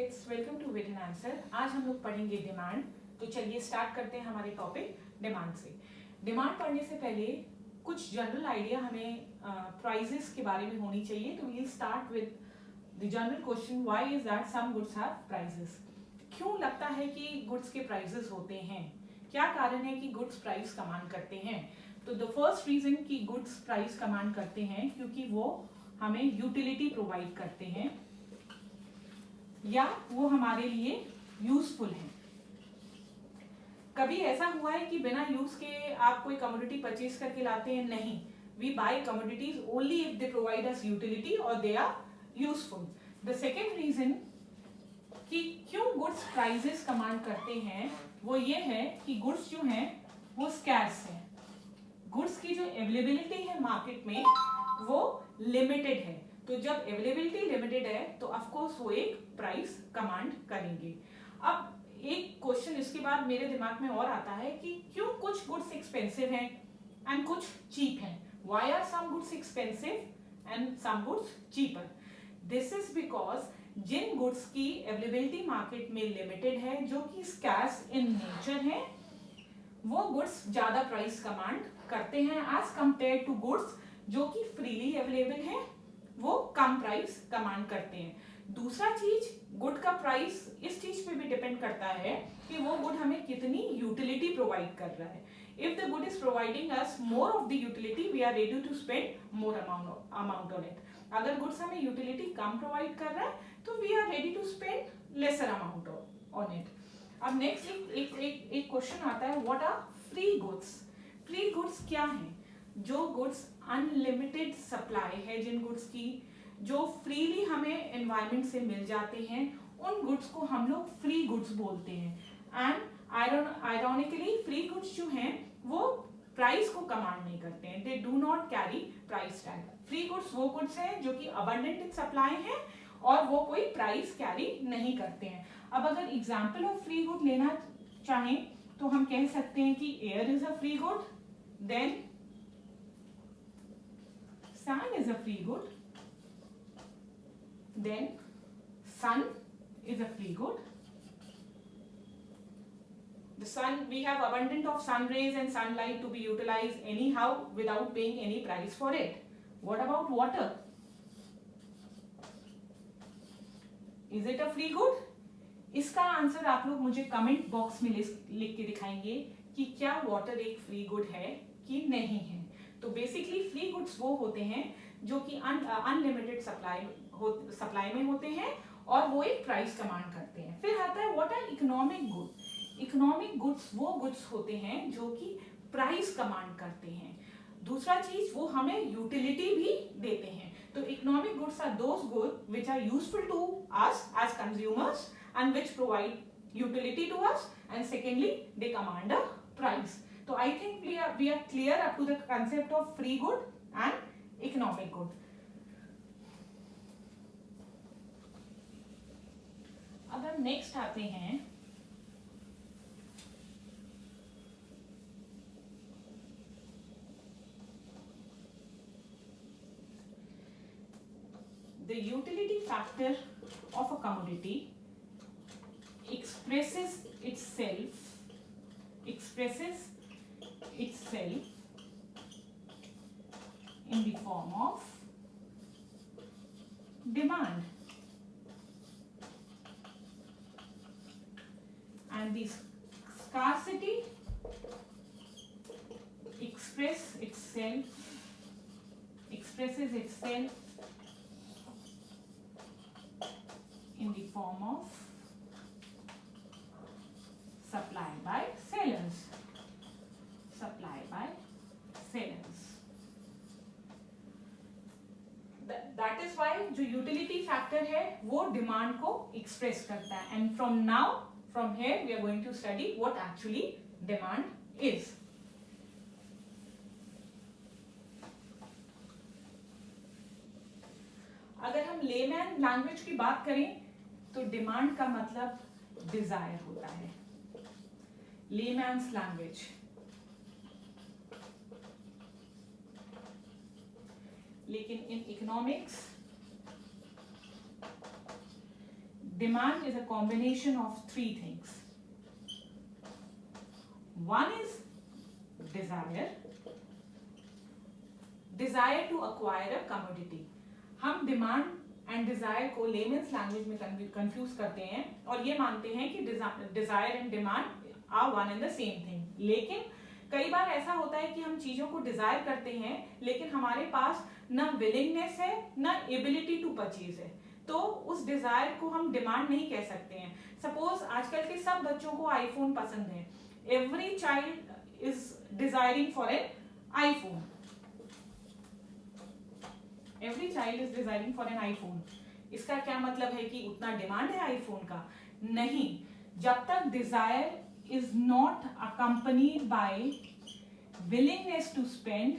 Kids, welcome to wait and answer. आज हम लोग पढ़ेंगे डिमांड। तो चलिए स्टार्ट करते हैं हमारे टॉपिक डिमांड से। डिमांड पढ़ने से पहले कुछ जनरल आइडिया हमें प्राइजेस के बारे में होनी चाहिए। तो we start with the general question, why is that some goods have prices. क्यों लगता है कि गुड्स के प्राइजेस होते हैं, क्या कारण है कि गुड्स प्राइस कमांड करते हैं। तो द फर्स्ट रीजन कि गुड्स प्राइस कमांड करते हैं क्योंकि वो हमें यूटिलिटी प्रोवाइड करते हैं या वो हमारे लिए यूजफुल है। कभी ऐसा हुआ है कि बिना यूज के आप कोई कमोडिटी परचेज करके लाते हैं? नहीं, we buy commodities only if they provide us utility और they are useful. The second reason कि क्यों गुड्स प्राइजेस कमांड करते हैं वो ये है कि गुड्स जो हैं वो स्कैर्स हैं। गुड्स की जो अवेलेबिलिटी है मार्केट में वो लिमिटेड है। तो जब अवेलेबिलिटी लिमिटेड है तो ऑफ कोर्स वो एक प्राइस कमांड करेंगे। अब एक क्वेश्चन इसके बाद मेरे दिमाग में और आता है कि क्यों कुछ गुड्स एक्सपेंसिव हैं एंड कुछ चीप हैं। Why are some goods expensive and some goods cheaper? This is because जिन गुड्स की अवेलेबिलिटी मार्केट में लिमिटेड है, जो कि स्कैर्स इन नेचर है, वो गुड्स ज्यादा प्राइस कमांड करते हैं एज कंपेयर टू गुड्स जो कि फ्रीली अवेलेबल है, वो कम प्राइस कमांड करते हैं। दूसरा चीज, गुड का प्राइस इस चीज पे भी डिपेंड करता है कि वो गुड हमें कितनी यूटिलिटी प्रोवाइड कर रहा है। If the good is providing us more of the utility, we are ready to spend more amount on it. अगर गुड्स हमें यूटिलिटी कम प्रोवाइड कर रहा है तो we are ready to spend lesser amount on it. अब next एक question आता है, what are free goods? Free goods क्या है? जो गुड्स अनलिमिटेड सप्लाई है, जिन गुड्स की जो फ्रीली हमें एनवायरनमेंट से मिल जाते हैं, उन गुड्स को हम लोग फ्री गुड्स बोलते हैं। एंड आयरॉनिकली फ्री गुड्स जो हैं वो प्राइस को कमांड नहीं करते हैं, they do not carry price tag. Free goods वो गुड्स हैं जो कि अबंडेंट इन सप्लाई है और वो कोई प्राइस कैरी नहीं करते हैं। अब अगर एग्जाम्पल ऑफ फ्री गुड लेना चाहें तो हम कह सकते हैं कि air is a free good, then sand is a free good, then sun is a free good. The sun, we have abundant of sun rays and sunlight to be utilized anyhow without paying any price for it. What about water? Is it a free good? इसका answer आप लोग मुझे comment box में लिख के दिखाएंगे कि क्या वाटर एक फ्री गुड है कि नहीं है। तो बेसिकली फ्री गुड्स वो होते हैं जो कि अनलिमिटेड सप्लाई में होते हैं और वो एक प्राइस कमांड करते हैं। फिर आता है what are economic good? Economic goods वो गुड्स होते हैं जो कि प्राइस कमांड करते हैं। दूसरा चीज, वो हमें यूटिलिटी भी देते हैं। तो economic goods are those good which are useful to us as consumers and which provide utility to us, and secondly they command a price. So I think we are clear up to the concept of free good and economic good. अगर next आते हैं the utility factor of a commodity expresses itself in the form of demand, and the scarcity expresses itself in the form of supply by sellers. That is why जो utility factor है वो demand को express करता है। And from here we are going to study what actually demand is. अगर हम layman language की बात करें तो डिमांड का मतलब डिजायर होता है, लेमैन्स लैंग्वेज। लेकिन in economics demand is a combination of three things. One is desire to acquire a commodity. हम डिमांड एंड डिजायर को लेमन्स लैंग्वेज में कंफ्यूज करते हैं और ये मानते हैं कि desire and demand are one and the same thing, लेकिन कई बार ऐसा होता है कि हम चीजों को डिजायर करते हैं लेकिन हमारे पास ना विलिंगनेस है ना एबिलिटी टू परचेज है, तो उस डिजायर को हम डिमांड नहीं कह सकते हैं. सपोज आजकल के सब बच्चों को आईफोन पसंद है. Every child is desiring for an iPhone. Every child is desiring for an iPhone. इसका क्या मतलब है कि उतना डिमांड है आईफोन का? नहीं. जब तक desire is not accompanied by willingness to spend,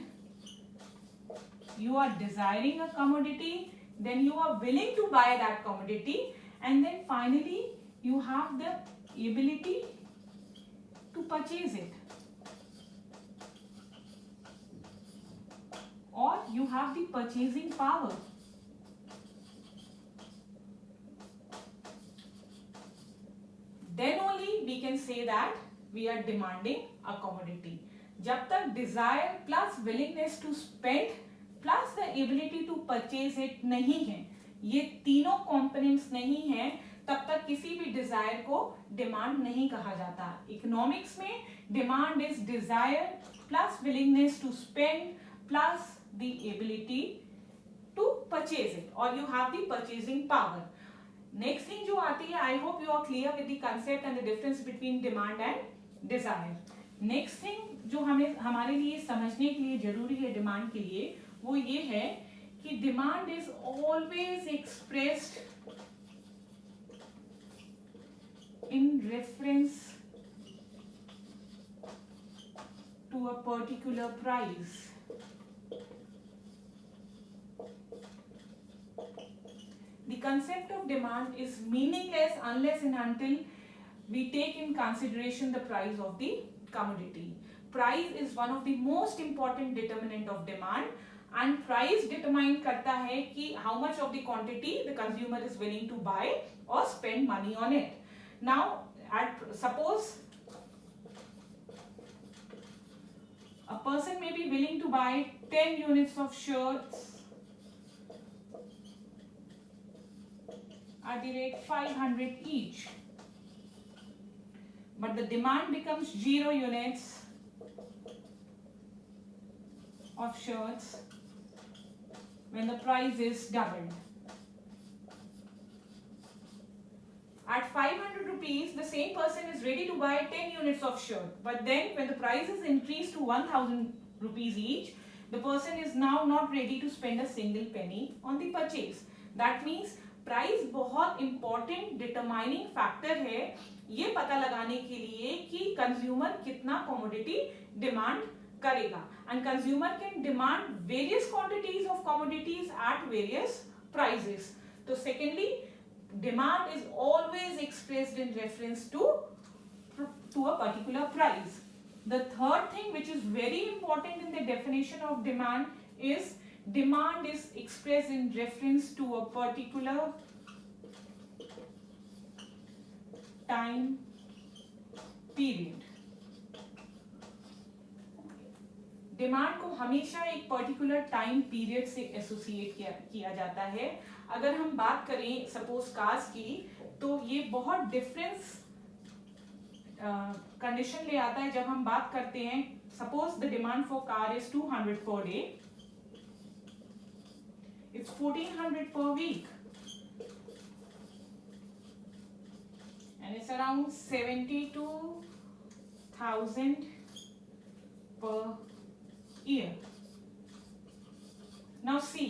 you are desiring a commodity, then you are willing to buy that commodity, and then finally you have the ability to purchase it, or you have the purchasing power. Then only we can say that we are demanding a commodity. जब तक desire plus willingness to spend plus the ability to purchase it नहीं है, ये तीनों components नहीं है, तब तक किसी भी डिजायर को डिमांड नहीं कहा जाता. इकोनॉमिक्स में demand is desire plus willingness to spend plus the ability to purchase it, और you have the purchasing power. Next thing जो आती है, I hope you are clear with the concept and the difference between demand and desire. Next thing जो हमें हमारे लिए समझने के लिए जरूरी है डिमांड के लिए, वो ये है कि demand is always expressed in reference to a particular price. The concept of demand is meaningless unless and until we take in consideration the price of the commodity. Price is one of the most important determinant of demand, and price determine करता है कि how much of the quantity the consumer is willing to buy or spend money on it. Now, suppose a person may be willing to buy 10 units of shirts at the rate 500 each, but the demand becomes 0 units of shirts when the price is doubled. At 500 rupees, the same person is ready to buy 10 units of shirt, but then when the price is increased to 1000 rupees each, the person is now not ready to spend a single penny on the purchase. That means price बहुत important determining factor है ये पता लगाने के लिए कि consumer कितना commodity demand करेगा. And consumer can demand various quantities of commodities at various prices. तो secondly, demand is always expressed in reference to a particular price. The third thing which is very important in the definition of demand is demand is expressed in reference to a particular time period. Demand को हमेशा एक particular time period से associate किया जाता है. अगर हम बात करें सपोज कार्स की, तो ये बहुत डिफरेंस कंडीशन ले आता है. जब हम बात करते हैं, suppose the demand for car is 200 per day, it's 1400 per week, and it's around 72,000 per year. Now see,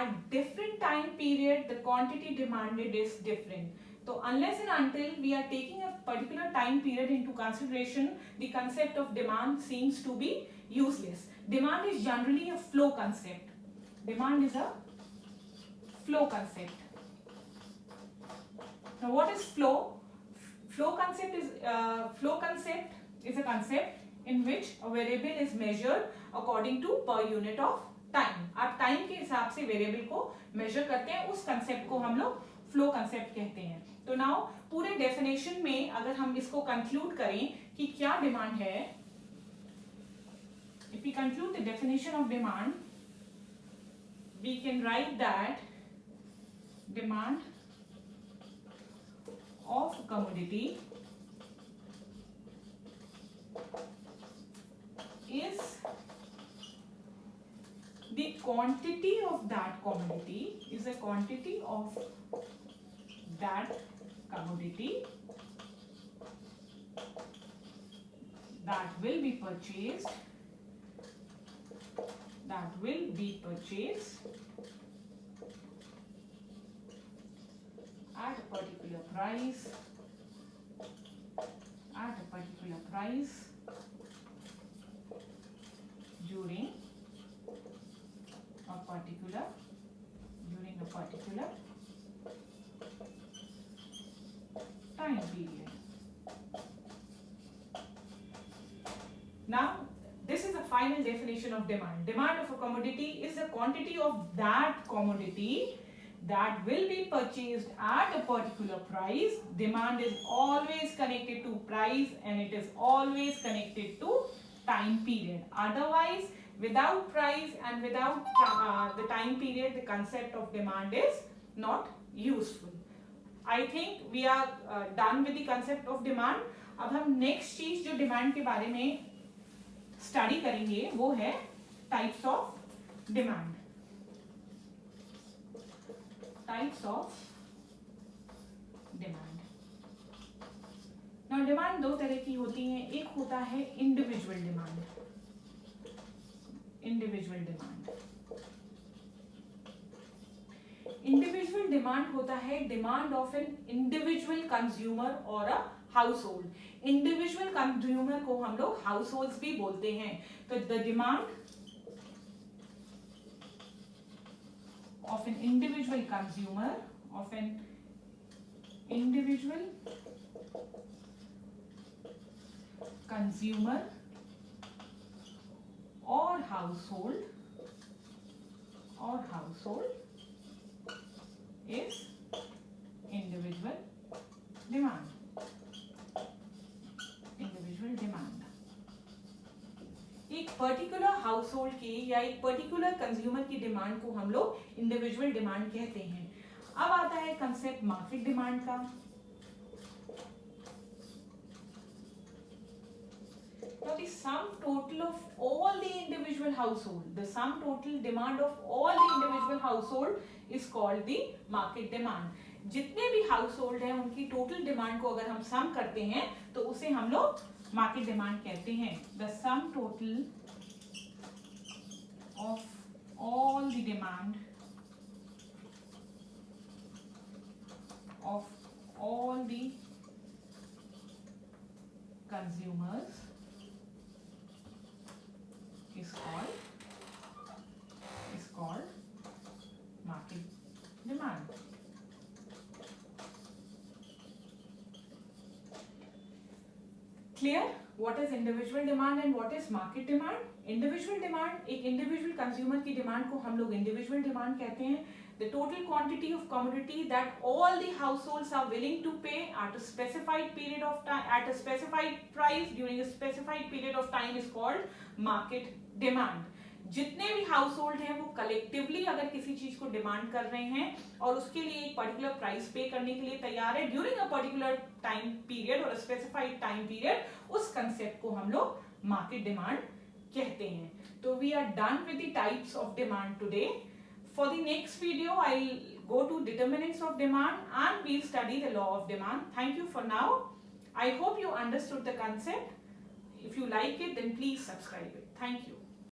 at different time period the quantity demanded is different. So unless and until we are taking a particular time period into consideration, the concept of demand seems to be useless. Demand is generally a flow concept. Demand is a flow concept. Now what is flow? Flow concept is a concept in which a variable is measured according to per unit of time. आप time के हिसाब से variable को major करते हैं, उस concept को हम लोग फ्लो कंसेप्ट कहते हैं. तो नाउ पूरे डेफिनेशन में अगर हम इसको कंक्लूड करें कि क्या डिमांड है, if we conclude the definition of demand, we can write that demand of commodity is the quantity of that commodity, is a quantity of that commodity that will be purchased at a particular price during a particular time period. Now this is the final definition of demand. Demand of a commodity is the quantity of that commodity that will be purchased at a particular price. Demand is always connected to price and it is always connected to time period. Otherwise, without price and without the time period, the concept of demand is not useful. I think we are done with the concept of demand. अब हम next चीज जो demand के बारे में study करेंगे वो है types of demand. Now demand दो तरह की होती है, एक होता है इंडिविजुअल डिमांड। इंडिविजुअल डिमांड होता है demand of an individual consumer और a household. Individual consumer को हम लोग हाउस होल्ड भी बोलते हैं। तो the demand of an individual consumer और household is individual demand. एक पर्टिकुलर हाउस होल्ड की या एक पर्टिकुलर कंज्यूमर की डिमांड को हम लोग इंडिविजुअल डिमांड कहते हैं। अब आता है कंसेप्ट मार्केट डिमांड का। Now the sum total of all the individual household, the sum total demand of all the individual household is called the market demand. जितने भी हाउसहोल्ड हैं उनकी टोटल डिमांड को अगर हम सम करते हैं तो उसे हम लोग मार्केट डिमांड कहते हैं। The sum total of all the demand of all the consumers is called market demand. Clear? What is individual demand and what is market demand? Individual demand, एक individual consumer की demand को हम लोग individual demand कहते हैं। The total quantity of commodity that all the households are willing to pay at a specified period of time, at a specified price during a specified period of time is called market demand. जितने भी house hold हैं वो collectively अगर किसी चीज को demand कर रहे हैं और उसके लिए एक पर्टिकुलर प्राइस पे करने के लिए तैयार है during a particular time period और स्पेसिफाइड टाइम पीरियड, उस कंसेप्ट को हम लोग मार्केट डिमांड कहते हैं। तो we are done with the types of demand today. For the next video, I'll go to determinants of demand and we'll study the law of demand. Thank you for now. I hope you understood the concept. If you like it, then please subscribe it. Thank you.